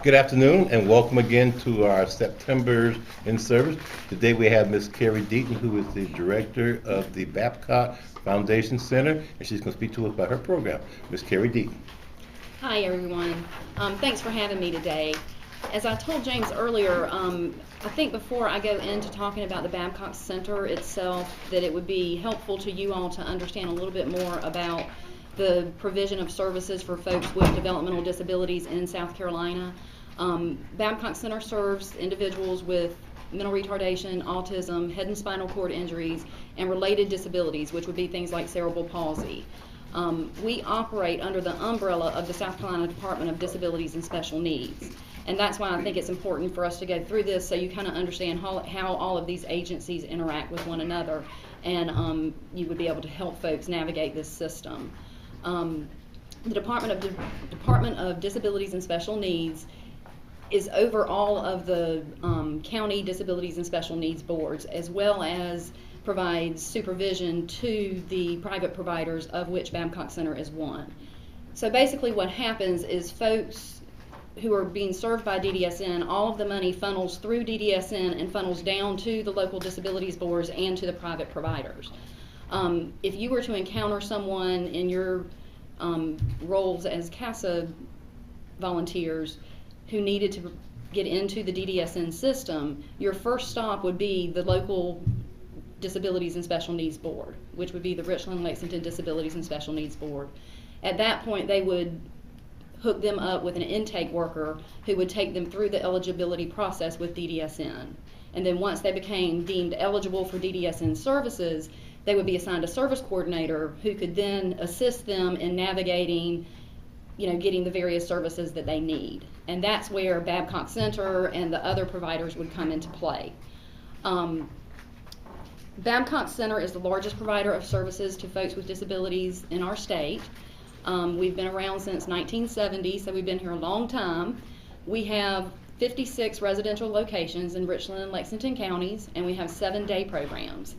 Good afternoon and welcome again to our September's in service. Today we have Ms. Carrie Deatin, who is the director of the Babcock Foundation Center, and she's going to speak to us about her program. Ms. Carrie Deatin. Hi everyone. Thanks for having me today. As I told James earlier, I think before I go into talking about the Babcock Center itself, that it would be helpful to you all to understand a little bit more about the provision of services for folks with developmental disabilities in South Carolina. Babcock Center serves individuals with mental retardation, autism, head and spinal cord injuries, and related disabilities, which would be things like cerebral palsy. We operate under the umbrella of the South Carolina Department of Disabilities and Special Needs. And that's why I think it's important for us to go through this so you kind of understand how all of these agencies interact with one another, and you would be able to help folks navigate this system. The Department of Disabilities and Special Needs is over all of the county disabilities and special needs boards, as well as provides supervision to the private providers, of which Babcock Center is one. So basically what happens is folks who are being served by DDSN, all of the money funnels through DDSN and funnels down to the local disabilities boards and to the private providers. If you were to encounter someone in your roles as CASA volunteers who needed to get into the DDSN system, your first stop would be the local Disabilities and Special Needs Board, which would be the Richland Lexington Disabilities and Special Needs Board. At that point, they would hook them up with an intake worker who would take them through the eligibility process with DDSN. And then once they became deemed eligible for DDSN services, they would be assigned a service coordinator who could then assist them in navigating, getting the various services that they need. And that's where Babcock Center and the other providers would come into play. Babcock Center is the largest provider of services to folks with disabilities in our state. We've been around since 1970, so we've been here a long time. We have 56 residential locations in Richland and Lexington counties, and we have 7 day programs.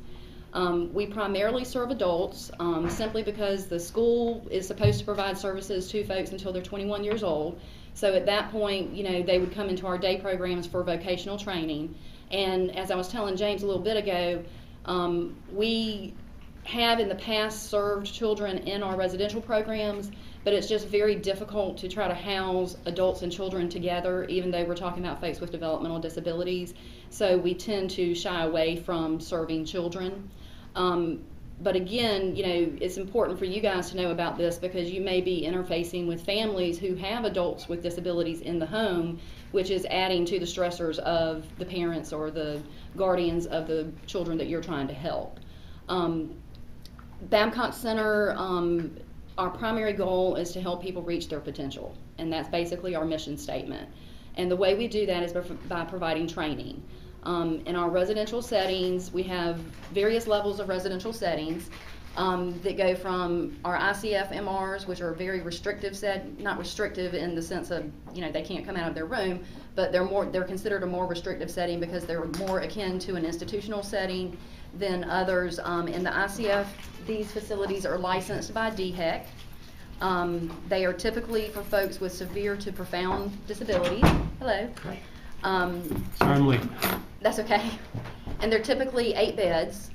We primarily serve adults simply because the school is supposed to provide services to folks until they're 21 years old. So at that point, they would come into our day programs for vocational training. And as I was telling James a little bit ago, we have in the past served children in our residential programs, but it's just very difficult to try to house adults and children together, even though we're talking about folks with developmental disabilities. So we tend to shy away from serving children. But again, it's important for you guys to know about this because you may be interfacing with families who have adults with disabilities in the home, which is adding to the stressors of the parents or the guardians of the children that you're trying to help. Babcock Center, our primary goal is to help people reach their potential, and that's basically our mission statement. And the way we do that is by providing training. In our residential settings, we have various levels of residential settings that go from our ICF MRs, which are very restrictive not restrictive in the sense of, they can't come out of their room, but they're considered a more restrictive setting because they're more akin to an institutional setting than others. In the ICF, these facilities are licensed by DHEC. They are typically for folks with severe to profound disabilities. Hello. Certainly. That's okay. And they're typically 8 beds.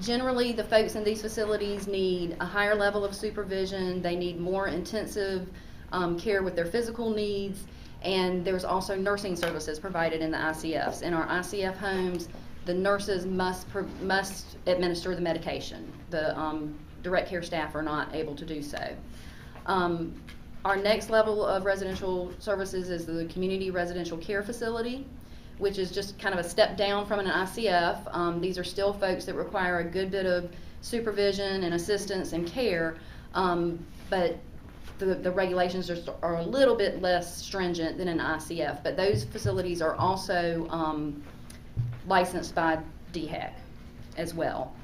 Generally, the folks in these facilities need a higher level of supervision. They need more intensive care with their physical needs. And there's also nursing services provided in the ICFs. In our ICF homes, the nurses must administer the medication. The direct care staff are not able to do so. Our next level of residential services is the community residential care facility, which is just kind of a step down from an ICF. These are still folks that require a good bit of supervision and assistance and care, but the regulations are a little bit less stringent than an ICF. But those facilities are also licensed by DHEC as well.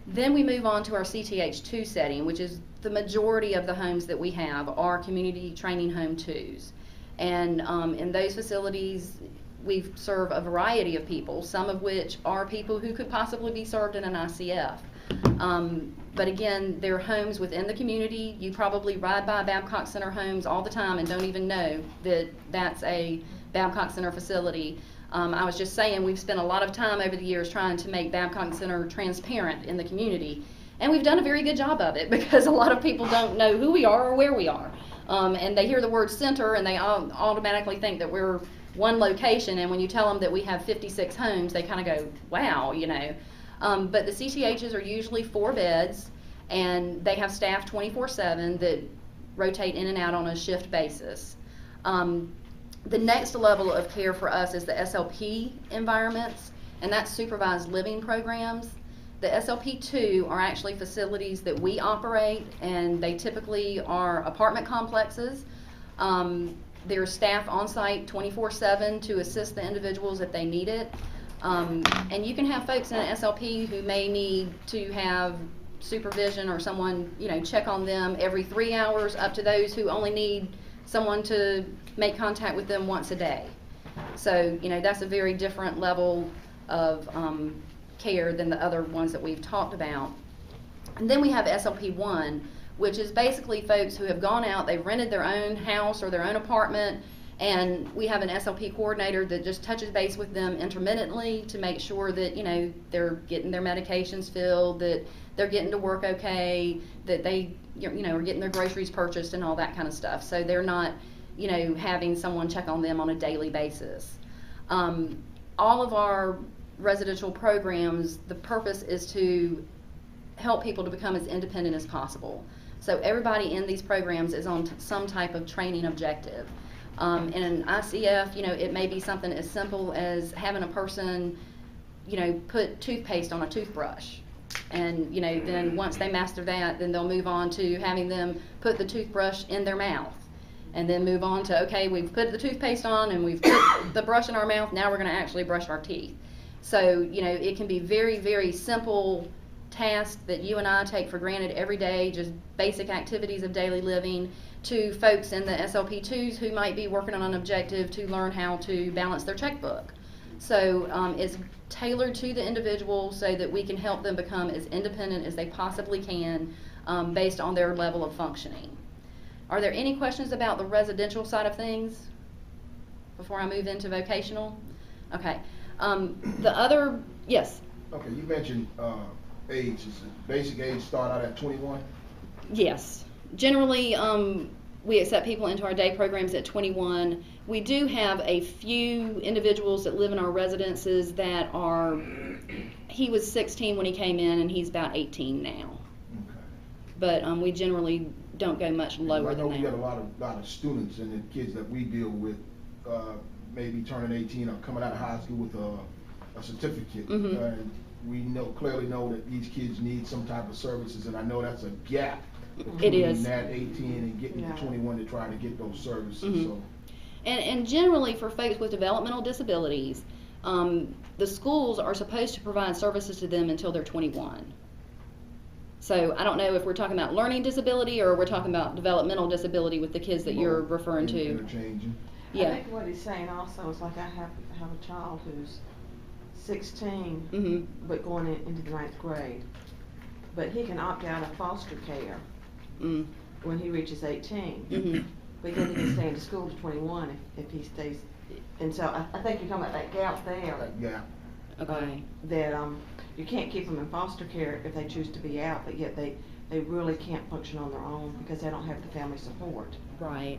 Then we move on to our CTH2 setting, which is the majority of the homes that we have are community training home 2s. And in those facilities, we serve a variety of people, some of which are people who could possibly be served in an ICF. But again, they're homes within the community. You probably ride by Babcock Center homes all the time and don't even know that that's a Babcock Center facility. I was just saying, we've spent a lot of time over the years trying to make Babcock Center transparent in the community. And we've done a very good job of it, because a lot of people don't know who we are or where we are. And they hear the word center and they automatically think that we're one location, and when you tell them that we have 56 homes, they kind of go, wow, you know. But the CCHs are usually 4 beds, and they have staff 24/7 that rotate in and out on a shift basis. The next level of care for us is the SLP environments, and that's supervised living programs. The SLP2 are actually facilities that we operate, and they typically are apartment complexes. There's staff on site 24/7 to assist the individuals if they need it. And you can have folks in an SLP who may need to have supervision or someone, you know, check on them every 3 hours, up to those who only need someone to make contact with them once a day. So, you know, that's a very different level of care than the other ones that we've talked about. And then we have SLP1, which is basically folks who have gone out, they've rented their own house or their own apartment, and we have an SLP coordinator that just touches base with them intermittently to make sure that, you know, they're getting their medications filled, that they're getting to work okay, that they, you know, are getting their groceries purchased and all that kind of stuff. So they're not, you know, having someone check on them on a daily basis. All of our residential programs, the purpose is to help people to become as independent as possible. So everybody in these programs is on some type of training objective. In an ICF, you know, it may be something as simple as having a person, you know, put toothpaste on a toothbrush. And, you know, then once they master that, then they'll move on to having them put the toothbrush in their mouth. And then move on to, okay, we've put the toothpaste on and we've put the brush in our mouth, now we're going to actually brush our teeth. So, you know, it can be very, very simple tasks that you and I take for granted every day, just basic activities of daily living, to folks in the SLP2s who might be working on an objective to learn how to balance their checkbook. So it's tailored to the individual so that we can help them become as independent as they possibly can based on their level of functioning. Are there any questions about the residential side of things before I move into vocational? Okay. The other, yes? Okay, you mentioned age. Is the basic age start out at 21? Yes. Generally, we accept people into our day programs at 21. We do have a few individuals that live in our residences that are, he was 16 when he came in and he's about 18 now. Okay. But we generally don't go much lower than that. I know we got a lot of students and the kids that we deal with maybe turning 18 or coming out of high school with a certificate. Mm-hmm. And we clearly know that these kids need some type of services, and I know that's a gap between that 18 and getting to 21 to try to get those services. Mm-hmm. So. And generally for folks with developmental disabilities, the schools are supposed to provide services to them until they're 21. So I don't know if we're talking about learning disability or we're talking about developmental disability with the kids that you're referring to. Interchanging. Yeah. I think what he's saying also is like I have a child who's 16, Mm-hmm. but going into the 9th grade. But he can opt out of foster care when he reaches 18. Mm-hmm. But then he can stay in the school to 21 if he stays. And so I think you're talking about that gap there. That gap. Okay. That you can't keep them in foster care if they choose to be out, but yet they really can't function on their own because they don't have the family support. Right.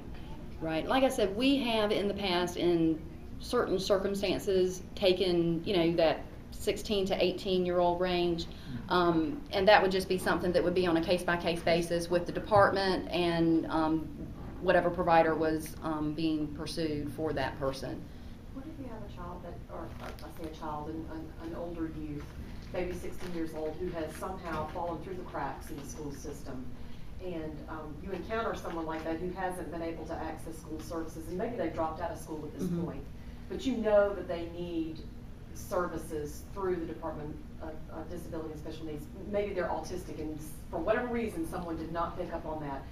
Right. Like I said, we have in the past, in certain circumstances, taken, you know, that 16 to 18-year-old range, and that would just be something that would be on a case-by-case basis with the department and whatever provider was being pursued for that person. What if you have a child that, or I say a child, an older youth, maybe 16 years old, who has somehow fallen through the cracks in the school system, and you encounter someone like that who hasn't been able to access school services, and maybe they dropped out of school at this point, but you know that they need services through the Department of Disability and Special Needs. Maybe they're autistic, and for whatever reason someone did not pick up on that.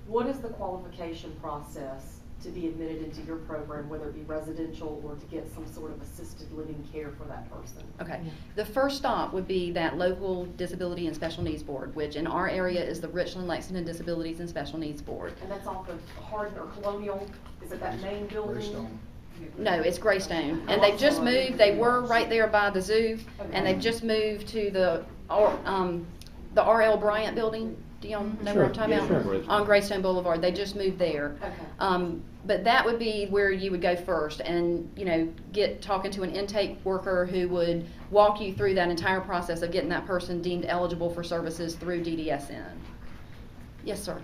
What is the qualification process to be admitted into your program, whether it be residential or to get some sort of assisted living care for that person. Okay. The first stop would be that local Disability and Special Needs Board, which in our area is the Richland Lexington Disabilities and Special Needs Board. And that's off of Hardin or Colonial, is it that main building? Greystone. No, it's Greystone, and they've just moved. They were right there by the zoo, and they've just moved to the R.L. Bryant building. Do y'all know what I'm talking about? Sure. On Greystone Boulevard. They just moved there. Okay. But that would be where you would go first, and get talking to an intake worker who would walk you through that entire process of getting that person deemed eligible for services through DDSN. Yes, sir.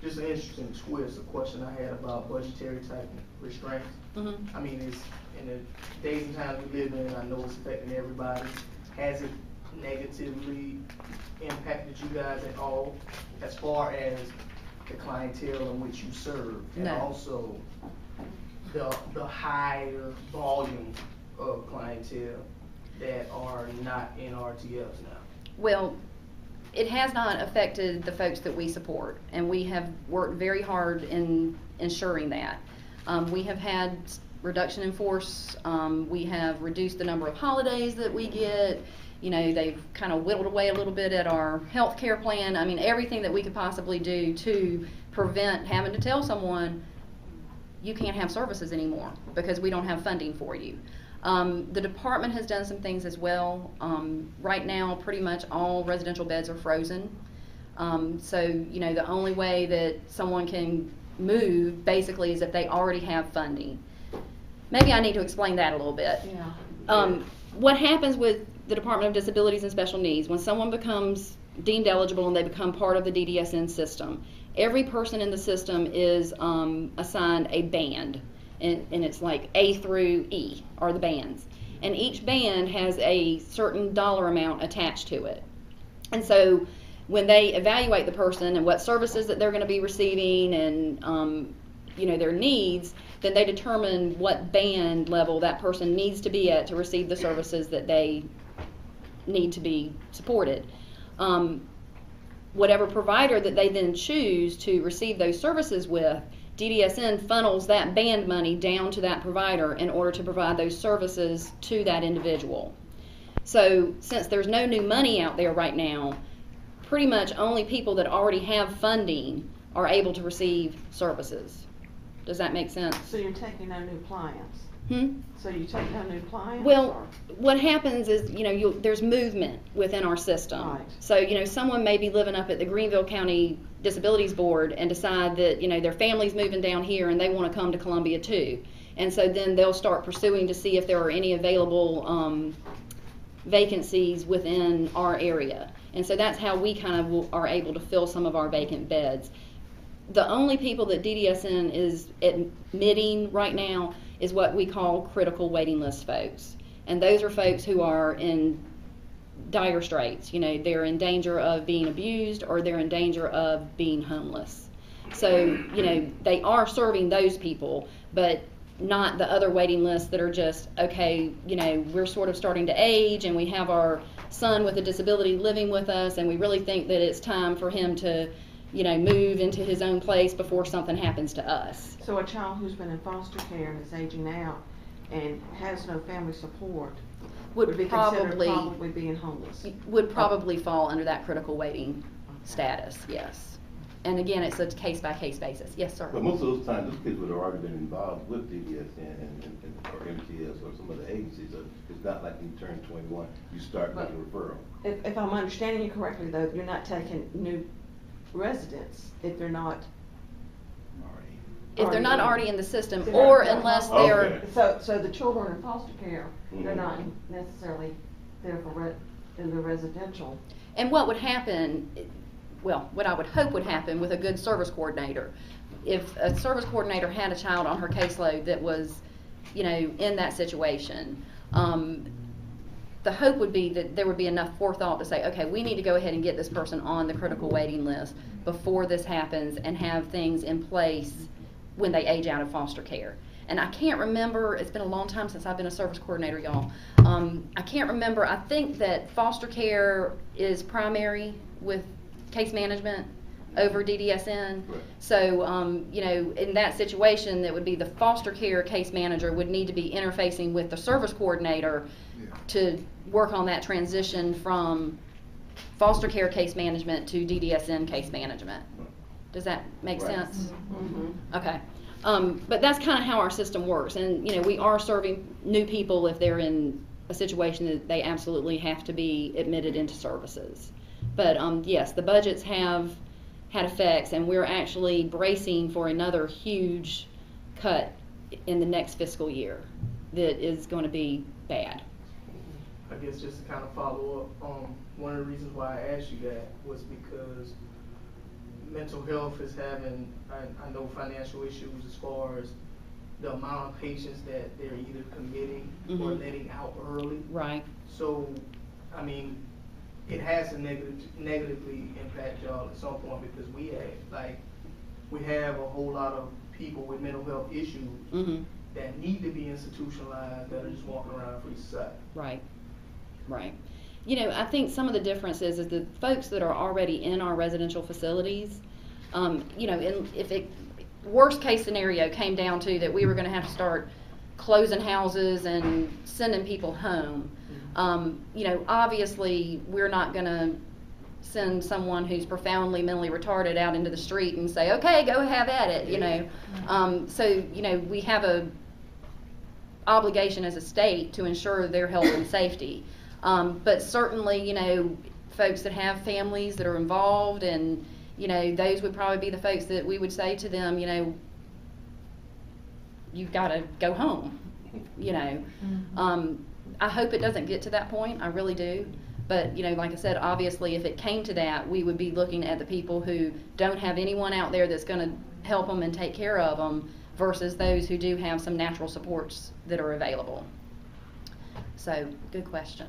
Just an interesting twist, a question I had about budgetary type restraints. Mm-hmm. I mean, it's in the days and times we live in, I know it's affecting everybody. Has it negatively impacted you guys at all as far as the clientele in which you serve? And No. also the higher volume of clientele that are not in RTFs now? Well, it has not affected the folks that we support, and we have worked very hard in ensuring that. We have had reduction in force. We have reduced the number of holidays that we get. They've kind of whittled away a little bit at our health care plan. I mean, everything that we could possibly do to prevent having to tell someone, you can't have services anymore because we don't have funding for you. The department has done some things as well. Right now, pretty much all residential beds are frozen. So, the only way that someone can move basically is if they already have funding. Maybe I need to explain that a little bit. Yeah. What happens with the Department of Disabilities and Special Needs, when someone becomes deemed eligible and they become part of the DDSN system, every person in the system is assigned a band. And it's like A through E are the bands. And each band has a certain dollar amount attached to it. And so when they evaluate the person and what services that they're going to be receiving and their needs, then they determine what band level that person needs to be at to receive the services that they need to be supported. Whatever provider that they then choose to receive those services with, DDSN funnels that band money down to that provider in order to provide those services to that individual. So since there's no new money out there right now, pretty much only people that already have funding are able to receive services. Does that make sense? So you're taking no new clients? Hmm? So you take no new clients? Well, or? what happens is, there's movement within our system. Right. So, someone may be living up at the Greenville County Disabilities Board and decide that, their family's moving down here and they want to come to Columbia too. And so then they'll start pursuing to see if there are any available vacancies within our area. And so that's how we kind of are able to fill some of our vacant beds. The only people that DDSN is admitting right now is what we call critical waiting list folks. And those are folks who are in dire straits. They're in danger of being abused or they're in danger of being homeless. So, they are serving those people, but not the other waiting lists that are just, okay, we're sort of starting to age and we have our son with a disability living with us and we really think that it's time for him to move into his own place before something happens to us. So a child who's been in foster care and is aging out and has no family support would be considered probably being homeless? Would probably fall under that critical waiting status, yes. And again, it's a case-by-case basis. Yes, sir? But most of those times, those kids would have already been involved with DDSN or MTS or some of the agencies. So it's not like you turn 21, you start making a referral. If I'm understanding you correctly, though, you're not taking new residents if they're not. If they're not already in the system, They're or not unless Okay. they're... So the children in foster care, they're Mhm. not necessarily there for in the residential. And what would happen, what I would hope would happen with a good service coordinator, if a service coordinator had a child on her caseload that was, in that situation, the hope would be that there would be enough forethought to say, okay, we need to go ahead and get this person on the critical waiting list before this happens and have things in place when they age out of foster care. And I can't remember, it's been a long time since I've been a service coordinator, y'all. I can't remember, I think that foster care is primary with case management. over DDSN. Right. So, you know, in that situation, that would be the foster care case manager would need to be interfacing with the service coordinator to work on that transition from foster care case management to DDSN case management. Does that make Right. sense? Mm-hmm. Okay. But that's kind of how our system works. And, you know, we are serving new people if they're in a situation that they absolutely have to be admitted into services. But, yes, the budgets have had effects, and we're actually bracing for another huge cut in the next fiscal year that is going to be bad. I guess just to kind of follow up, one of the reasons why I asked you that was because mental health is having, I know, financial issues as far as the amount of patients that they're either committing or letting out early. Right. So, I mean, it has to negatively impact y'all at some point, because we have a whole lot of people with mental health issues that need to be institutionalized that are just walking around free society. Right. Right. You know, I think some of the difference is the folks that are already in our residential facilities, you know, if it, worst case scenario came down to that we were going to have to start closing houses and sending people home, you know, obviously we're not going to send someone who's profoundly mentally retarded out into the street and say, okay, go have at it, you know. So, you know, we have a obligation as a state to ensure their health and safety. But certainly, you know, folks that have families that are involved, and, you know, those would probably be the folks that we would say to them, you know, you've got to go home, you know. I hope it doesn't get to that point, I really do. But, you know, like I said, obviously if it came to that, we would be looking at the people who don't have anyone out there that's going to help them and take care of them versus those who do have some natural supports that are available. So, good question.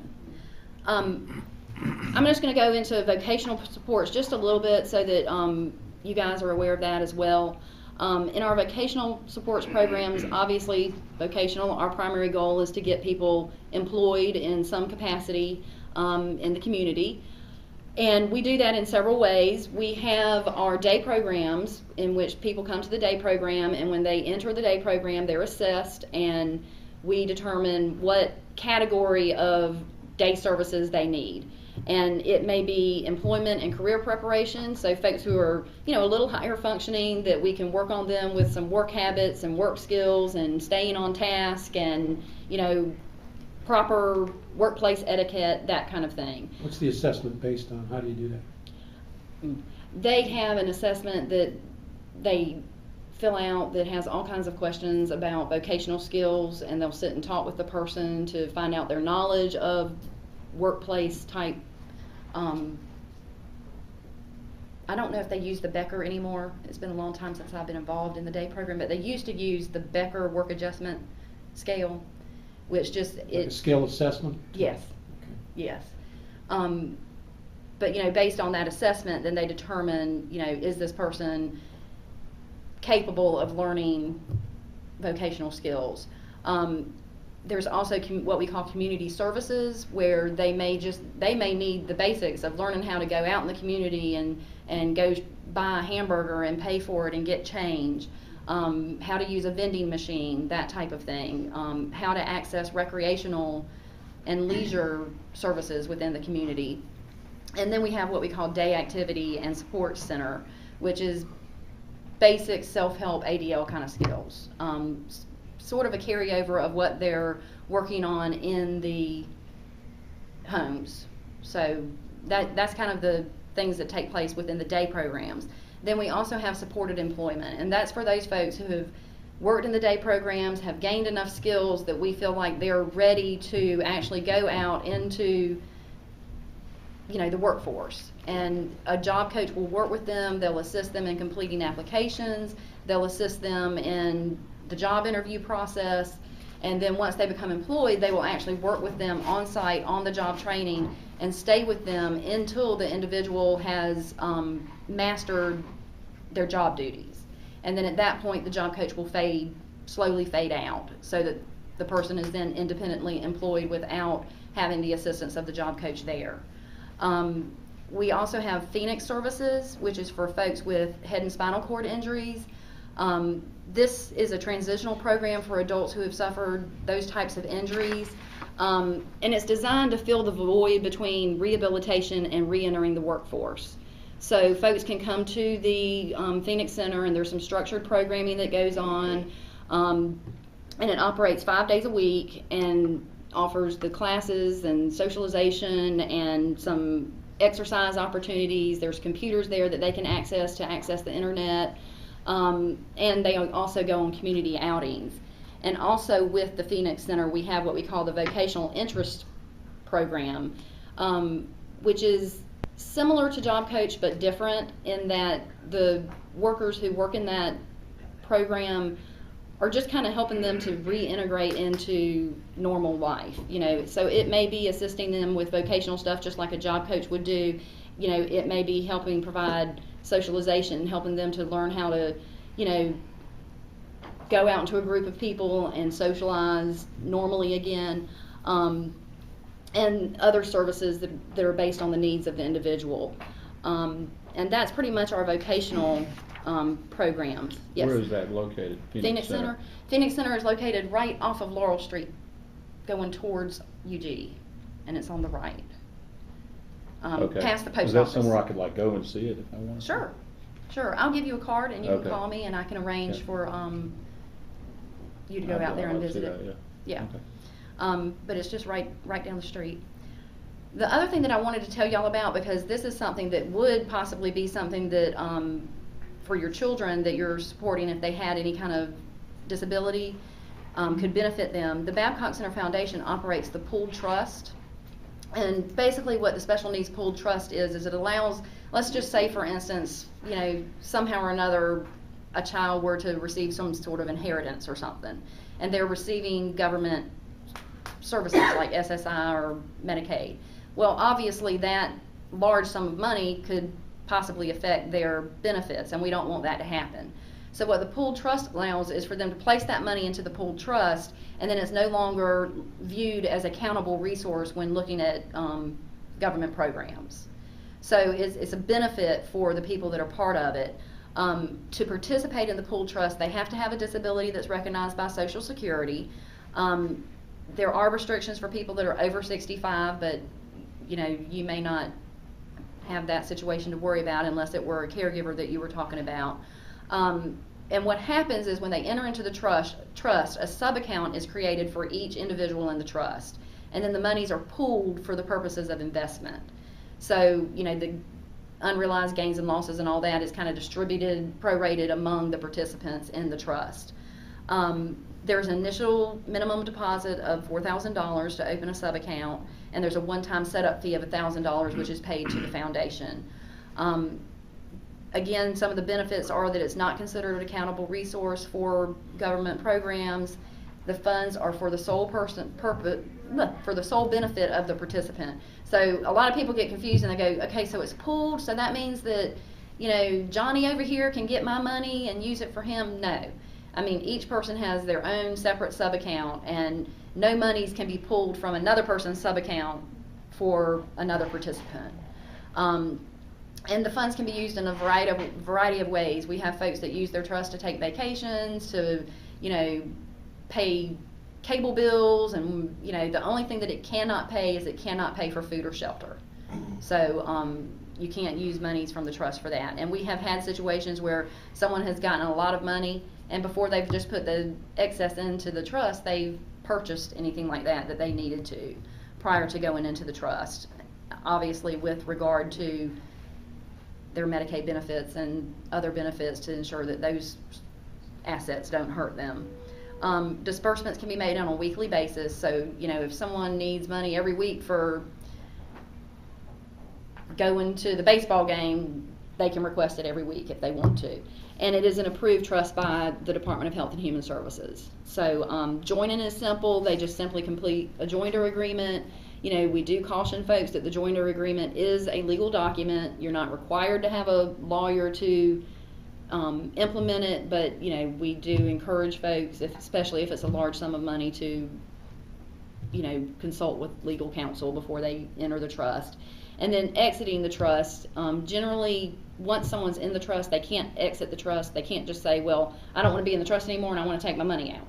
I'm just going to go into vocational supports just a little bit so that you guys are aware of that as well. In our vocational supports programs, obviously vocational, our primary goal is to get people employed in some capacity in the community. And we do that in several ways. We have our day programs in which people come to the day program, and when they enter the day program, they're assessed, and we determine what category of day services they need. And it may be employment and career preparation, so folks who are, you know, a little higher functioning, that we can work on them with some work habits and work skills and staying on task and, you know, proper workplace etiquette, that kind of thing. What's the assessment based on? How do you do that? They have an assessment that they fill out that has all kinds of questions about vocational skills, and they'll sit and talk with the person to find out their knowledge of workplace type. I don't know if they use the Becker anymore. It's been a long time since I've been involved in the day program, but they used to use the Becker work adjustment scale, which just Like a skill assessment? Yes. Okay. Yes. But, you know, based on that assessment, then they determine, you know, is this person capable of learning vocational skills. There's also what we call community services, where they may need the basics of learning how to go out in the community and go buy a hamburger and pay for it and get change, how to use a vending machine, that type of thing, how to access recreational and leisure services within the community. And then we have what we call Day Activity and Support Center, which is basic self-help ADL kind of skills. Sort of a carryover of what they're working on in the homes. So that's kind of the things that take place within the day programs. Then we also have supported employment, and that's for those folks who have worked in the day programs, have gained enough skills that we feel like they're ready to actually go out into, you know, the workforce. And a job coach will work with them, they'll assist them in completing applications, they'll assist them in the job interview process, and then once they become employed, they will actually work with them on site, on the job training, and stay with them until the individual has mastered their job duties. And then at that point, the job coach will slowly fade out, so that the person is then independently employed without having the assistance of the job coach there. We also have Phoenix Services, which is for folks with head and spinal cord injuries. This is a transitional program for adults who have suffered those types of injuries. And it's designed to fill the void between rehabilitation and re-entering the workforce. So folks can come to the Phoenix Center, and there's some structured programming that goes on, and it operates 5 days a week and offers the classes and socialization and some exercise opportunities. There's computers there that they can access to access the internet, and they also go on community outings. And also with the Phoenix Center, we have what we call the Vocational Interest Program, which is similar to Job Coach but different in that the workers who work in that program are just kind of helping them to reintegrate into normal life. So it may be assisting them with vocational stuff just like a Job Coach would do. It may be helping provide socialization, helping them to learn how to, go out into a group of people and socialize normally again, and other services that are based on the needs of the individual. And that's pretty much our vocational programs. Yes. Where is that located? Phoenix Center. Phoenix Center is located right off of Laurel Street, going towards UG, and it's on the right, Okay. past the post Is that office. somewhere I could like go and see it if I want to? Sure. I'll give you a card, and you Okay. can call me, and I can arrange Okay. for you to go out there and visit it. Yeah. Okay. But it's just right down the street. The other thing that I wanted to tell y'all about, because this is something that would possibly be something that for your children that you're supporting if they had any kind of disability, could benefit them. The Babcock Center Foundation operates the pooled trust. And basically what the Special Needs Pooled Trust is it allows, let's just say for instance, somehow or another a child were to receive some sort of inheritance or something, and they're receiving government services like SSI or Medicaid. Well, obviously that large sum of money could possibly affect their benefits, and we don't want that to happen. So what the pooled trust allows is for them to place that money into the pooled trust, and then it's no longer viewed as a countable resource when looking at government programs. So it's a benefit for the people that are part of it. To participate in the pooled trust, they have to have a disability that's recognized by Social Security. There are restrictions for people that are over 65, but you may not have that situation to worry about unless it were a caregiver that you were talking about. And what happens is when they enter into the trust, a sub-account is created for each individual in the trust, and then the monies are pooled for the purposes of investment. So, the unrealized gains and losses and all that is kind of distributed, prorated among the participants in the trust. There's an initial minimum deposit of $4,000 to open a sub-account, and there's a one-time setup fee of $1,000, which is paid to the foundation. Again, some of the benefits are that it's not considered an accountable resource for government programs. The funds are for the sole benefit of the participant. So a lot of people get confused and they go, okay, so it's pooled, so that means that, Johnny over here can get my money and use it for him? No. I mean, each person has their own separate sub-account, and no monies can be pulled from another person's sub-account for another participant. And the funds can be used in a variety of ways. We have folks that use their trust to take vacations, to, pay cable bills, and, the only thing that it cannot pay is it cannot pay for food or shelter. So you can't use monies from the trust for that. And we have had situations where someone has gotten a lot of money, and before they've just put the excess into the trust, they've purchased anything like that they needed to prior to going into the trust. Obviously with regard to their Medicaid benefits and other benefits to ensure that those assets don't hurt them. Disbursements can be made on a weekly basis, so if someone needs money every week for going to the baseball game, they can request it every week if they want to. And it is an approved trust by the Department of Health and Human Services. So joining is simple. They just simply complete a joinder agreement. We do caution folks that the joinder agreement is a legal document. You're not required to have a lawyer to implement it, but we do encourage folks, especially if it's a large sum of money, to consult with legal counsel before they enter the trust. And then exiting the trust, generally, once someone's in the trust, they can't exit the trust. They can't just say, well, I don't want to be in the trust anymore and I want to take my money out.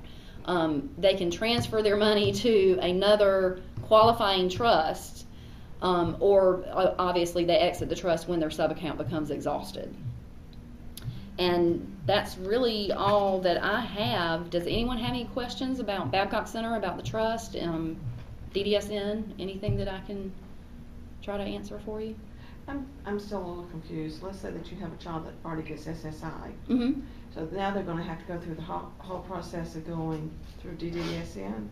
They can transfer their money to another qualifying trust, or obviously they exit the trust when their sub-account becomes exhausted. And that's really all that I have. Does anyone have any questions about Babcock Center, about the trust, DDSN, anything that I can try to answer for you? I'm still a little confused. Let's say that you have a child that already gets SSI. Mm-hmm. So now they're going to have to go through the whole process of going through DDSN,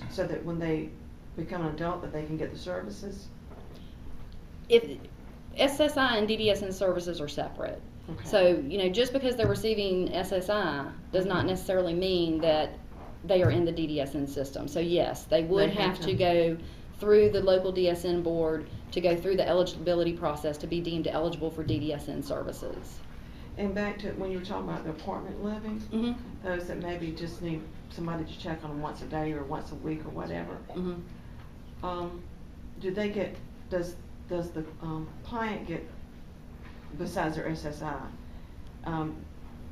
so that when they become an adult that they can get the services? If SSI and DDSN services are separate. Okay. So, just because they're receiving SSI does not necessarily mean that they are in the DDSN system. So yes, they would have to go through the local DSN board to go through the eligibility process to be deemed eligible for DDSN services. And back to when you were talking about the apartment living, Mm-hmm. those that maybe just need somebody to check on them once a day or once a week or whatever. Mm-hmm. Do they get, does the client get, besides their SSI,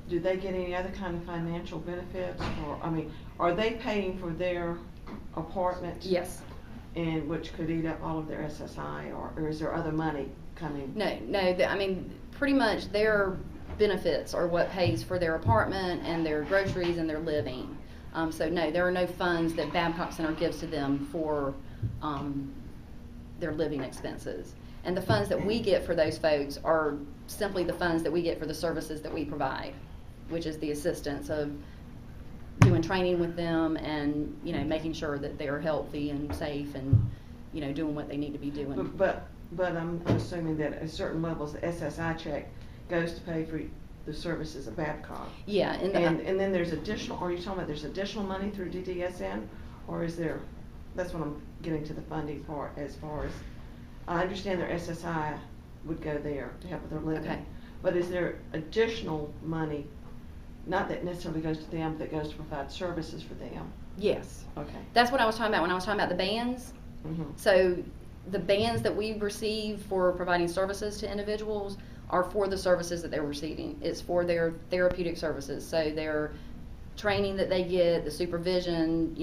do they get any other kind of financial benefits? Or, are they paying for their apartment? Yes. And which could eat up all of their SSI, or is there other money coming? No, pretty much their benefits are what pays for their apartment and their groceries and their living. So no, there are no funds that Babcock Center gives to them for their living expenses. And the funds that we get for those folks are simply the funds that we get for the services that we provide, which is the assistance of doing training with them and, making sure that they're healthy and safe and, doing what they need to be doing. But I'm assuming that at certain levels, the SSI check goes to pay for the services of Babcock. Yeah. And then there's additional, are you talking about there's additional money through DDSN? Or is there, that's what I'm getting to the funding part, as far as, I understand their SSI would go there to help with their living. Okay. But is there additional money, not that necessarily goes to them, that goes to provide services for them? Yes. Okay. That's what I was talking about when I was talking about the bands. Mm-hmm. So the bands that we receive for providing services to individuals are for the services that they're receiving. It's for their therapeutic services. So their training that they get, the supervision,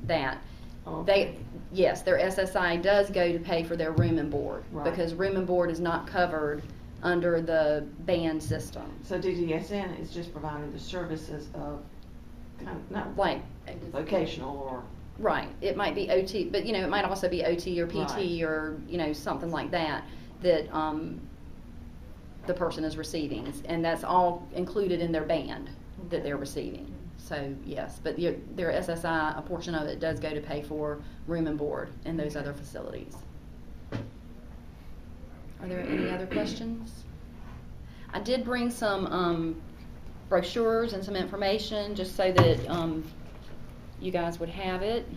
that. Okay. Yes, their SSI does go to pay for their room and board. Right. Because room and board is not covered under the band system. So DDSN is just providing the services of, not Like, vocational or. right, it might be OT, but it might also be OT or PT Right. or something like that the person is receiving, and that's all included in their band that they're receiving. So yes, but their SSI, a portion of it does go to pay for room and board in those other facilities. Are there any other questions? I did bring some brochures and some information just so that you guys would have it.